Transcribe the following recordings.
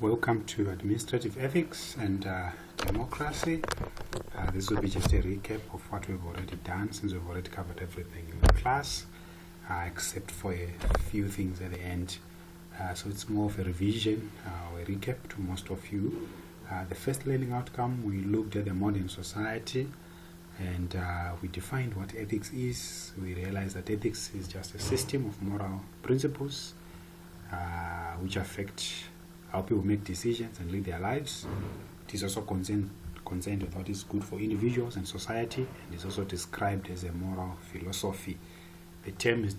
Welcome to Administrative Ethics and Democracy. This will be just a recap of what we've already done, since we've already covered everything in the class, except for a few things at the end. So it's more of a revision or a recap to most of you. The first learning outcome, we looked at the modern society and we defined what ethics is. We realized that ethics is just a system of moral principles which affect how people make decisions and live their lives. It is also concerned with what is good for individuals and society, and is also described as a moral philosophy. The term is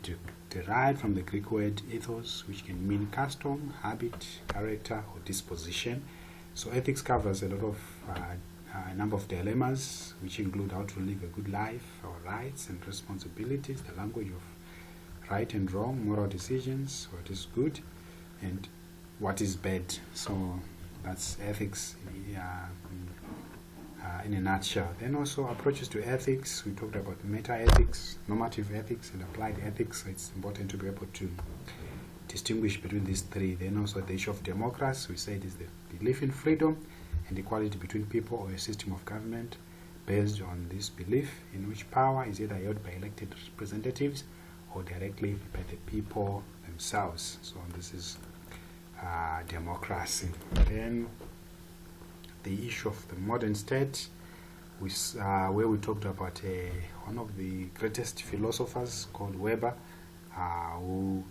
derived from the Greek word ethos, which can mean custom, habit, character, or disposition. So ethics covers a lot of a number of dilemmas, which include how to live a good life, our rights and responsibilities, the language of right and wrong, moral decisions, what is good, and what is bad. So that's ethics in a nutshell. Then also approaches to ethics. We talked about meta-ethics, normative ethics, and applied ethics. So it's important to be able to distinguish between these three. Then also the issue of democracy, we said, is the belief in freedom and equality between people or a system of government based on this belief in which power is either held by elected representatives or directly by the people themselves. So this is democracy. Then the issue of the modern state, where we talked about one of the greatest philosophers called Weber, who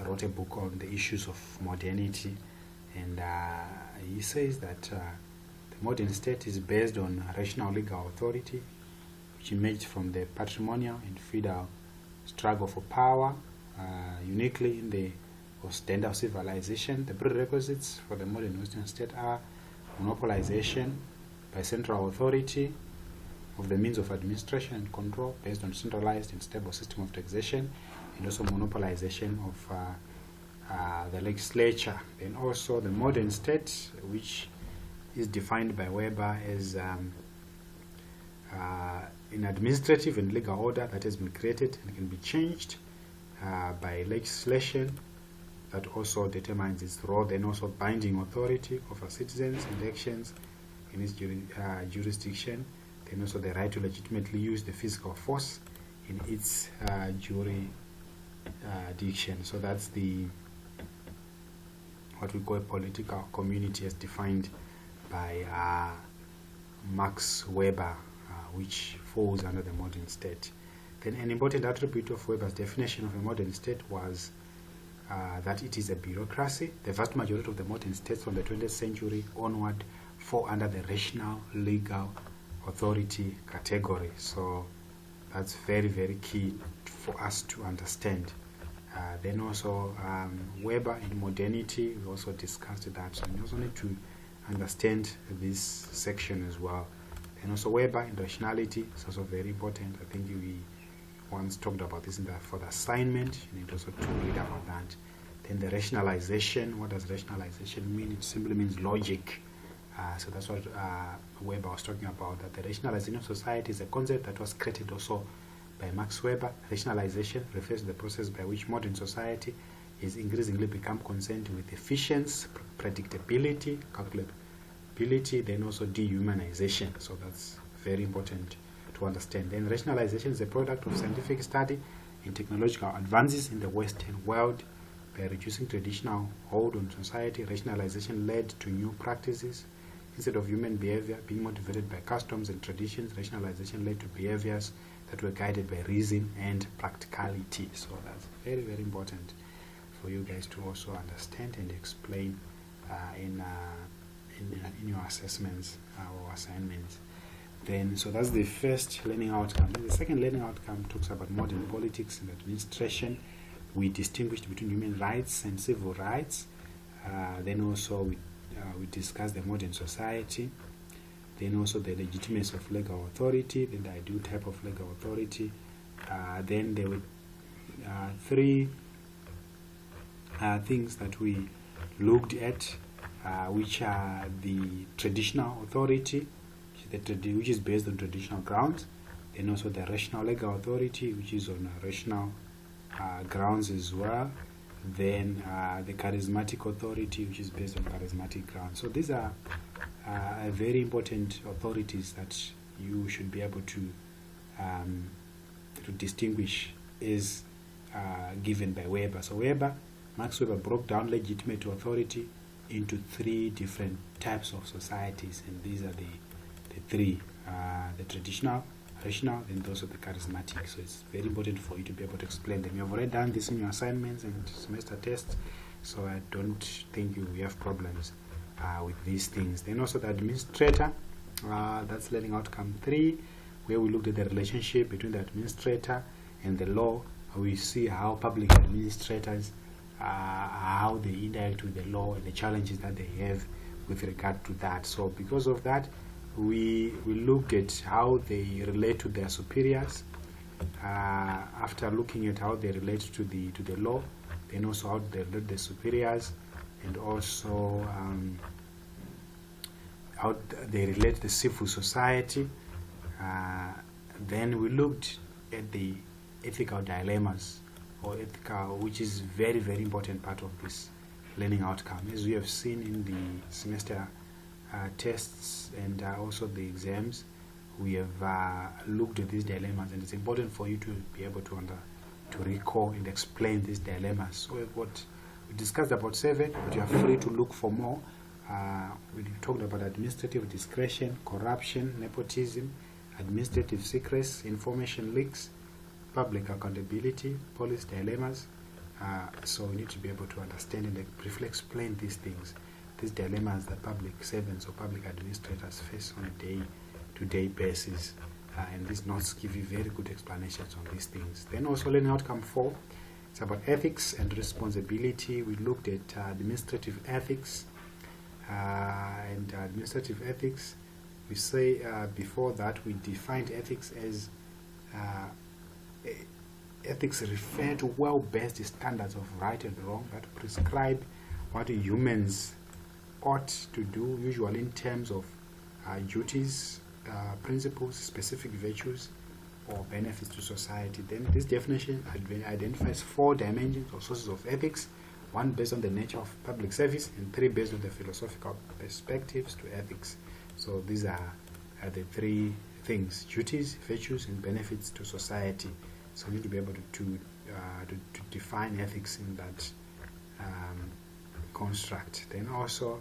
wrote a book on the issues of modernity, and he says that the modern state is based on rational legal authority, which emerged from the patrimonial and feudal struggle for power, uniquely in the standard of civilization. The prerequisites for the modern Western state are monopolization by central authority of the means of administration and control based on centralized and stable system of taxation, and also monopolization of the legislature. Then also the modern state, which is defined by Weber as an administrative and legal order that has been created and can be changed by legislation, that also determines its role. Then also binding authority over citizens and actions in its jurisdiction. Then also the right to legitimately use the physical force in its jurisdiction. So that's what we call a political community as defined by Max Weber, which falls under the modern state. Then an important attribute of Weber's definition of a modern state was that it is a bureaucracy. The vast majority of the modern states from the 20th century onward fall under the rational legal authority category. So that's very, very key for us to understand. Then also Weber in modernity, we also discussed that. So we also need to understand this section as well. And also Weber in rationality is also very important. I think we once talked about this for the assignment. You need also to read about that. Then the rationalization. What does rationalization mean? It simply means logic. So that's what Weber was talking about, that the rationalization of society is a concept that was created also by Max Weber. Rationalization refers to the process by which modern society is increasingly become concerned with efficiency, predictability, calculability, then also dehumanization. So that's very important to understand. Then rationalization is a product of scientific study and technological advances in the Western world. By reducing traditional hold on society, rationalization led to new practices. Instead of human behavior being motivated by customs and traditions, rationalization led to behaviors that were guided by reason and practicality. So that's very, very important for you guys to also understand and explain in your assessments or assignments. Then, so that's the first learning outcome. Then the second learning outcome talks about modern politics and administration. We distinguished between human rights and civil rights. Then also we discussed the modern society. Then also the legitimacy of legal authority, then the ideal type of legal authority. Then there were three things that we looked at, which are the traditional authority, which is based on traditional grounds, and also the rational legal authority, which is on rational grounds as well. then the charismatic authority, which is based on charismatic grounds. So these are very important authorities that you should be able to distinguish is given by Weber. So Max Weber broke down legitimate authority into three different types of societies, and these are the three: the traditional, rational, and also the charismatic. So it's very important for you to be able to explain them. You have already done this in your assignments and semester tests, so I don't think you have problems with these things. Then also the administrator, that's learning outcome 3, where we looked at the relationship between the administrator and the law. We see how public administrators, how they interact with the law and the challenges that they have with regard to that. So because of that, we looked at how they relate to their superiors. After looking at how they relate to the law, then also how they relate to the superiors, and also how they relate to the civil society. Then we looked at the ethical dilemmas, or ethical, which is very, very important part of this learning outcome. As we have seen in the semester tests and also the exams, we have looked at these dilemmas, and it's important for you to be able to recall and explain these dilemmas. So we discussed about 7, but you are free to look for more. We talked about administrative discretion, corruption, nepotism, administrative secrets, information leaks, public accountability, police dilemmas. So we need to be able to understand and briefly explain these things, these dilemmas that public servants or public administrators face on a day-to-day basis. And these notes give you very good explanations on these things. Then also learning outcome 4, it's about ethics and responsibility. We looked at administrative ethics. And administrative ethics, we say before that we defined ethics as ethics refer to well-based standards of right and wrong that prescribe what humans ought to do, usually in terms of duties, principles, specific virtues, or benefits to society. Then this definition identifies 4 dimensions or sources of ethics: 1 based on the nature of public service, and 3 based on the philosophical perspectives to ethics. So these are the 3 things: duties, virtues, and benefits to society. So we need to be able to define ethics in that construct. Then also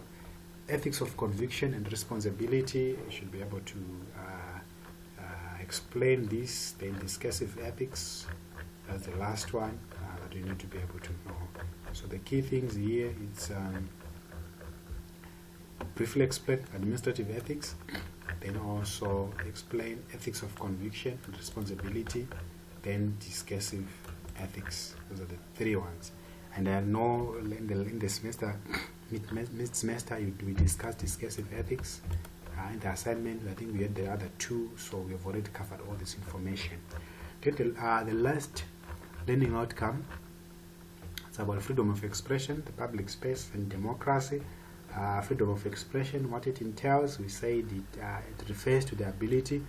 ethics of conviction and responsibility. You should be able to explain this. Then discursive ethics, that's the last one that you need to be able to know. So the key things here, it's briefly explain administrative ethics, then also explain ethics of conviction and responsibility, then discursive ethics. Those are the 3 ones. And I know in the semester, mid-semester, we discussed discursive ethics. In the assignment, I think we had the other 2, so we have already covered all this information. Then the last learning outcome, it's about freedom of expression, the public space, and democracy. Freedom of expression, what it entails, we say it refers to the ability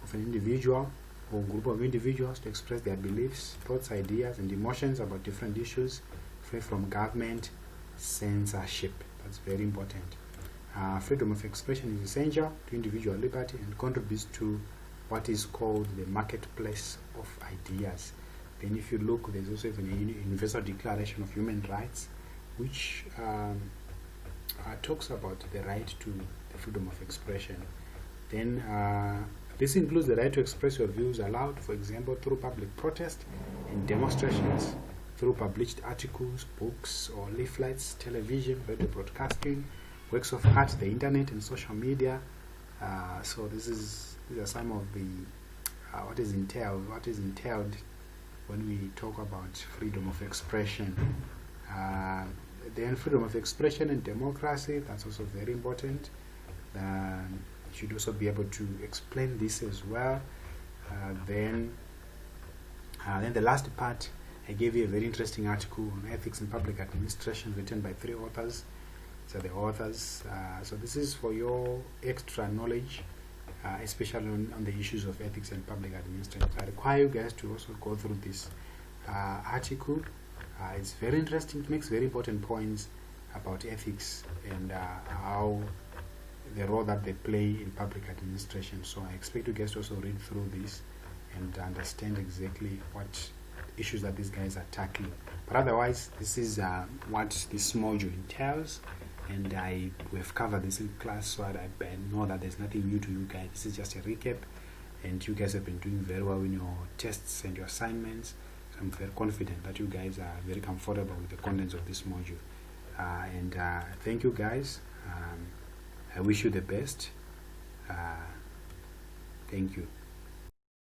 of an individual or group of individuals to express their beliefs, thoughts, ideas, and emotions about different issues, free from government censorship. That's very important. Freedom of expression is essential to individual liberty and contributes to what is called the marketplace of ideas. Then if you look, there's also even a Universal Declaration of Human Rights, which talks about the right to the freedom of expression. Then this includes the right to express your views aloud, for example, through public protest and demonstrations, through published articles, books, or leaflets, television, radio broadcasting, works of art, the internet, and social media. So these are some of the what is entailed when we talk about freedom of expression. Then freedom of expression and democracy, that's also very important. You should also be able to explain this as well. Then the last part, I gave you a very interesting article on ethics in public administration written by 3 authors. So the authors, so this is for your extra knowledge, especially on the issues of ethics and public administration. I require you guys to also go through this article It's very interesting. It makes very important points about ethics and how the role that they play in public administration. So I expect you guys to also read through this and understand exactly what issues that these guys are tackling. But otherwise, this is what this module entails, and we have covered this in class, so I know that there's nothing new to you guys. This is just a recap, and you guys have been doing very well in your tests and your assignments. I'm very confident that you guys are very comfortable with the contents of this module. And thank you guys. I wish you the best. Thank you.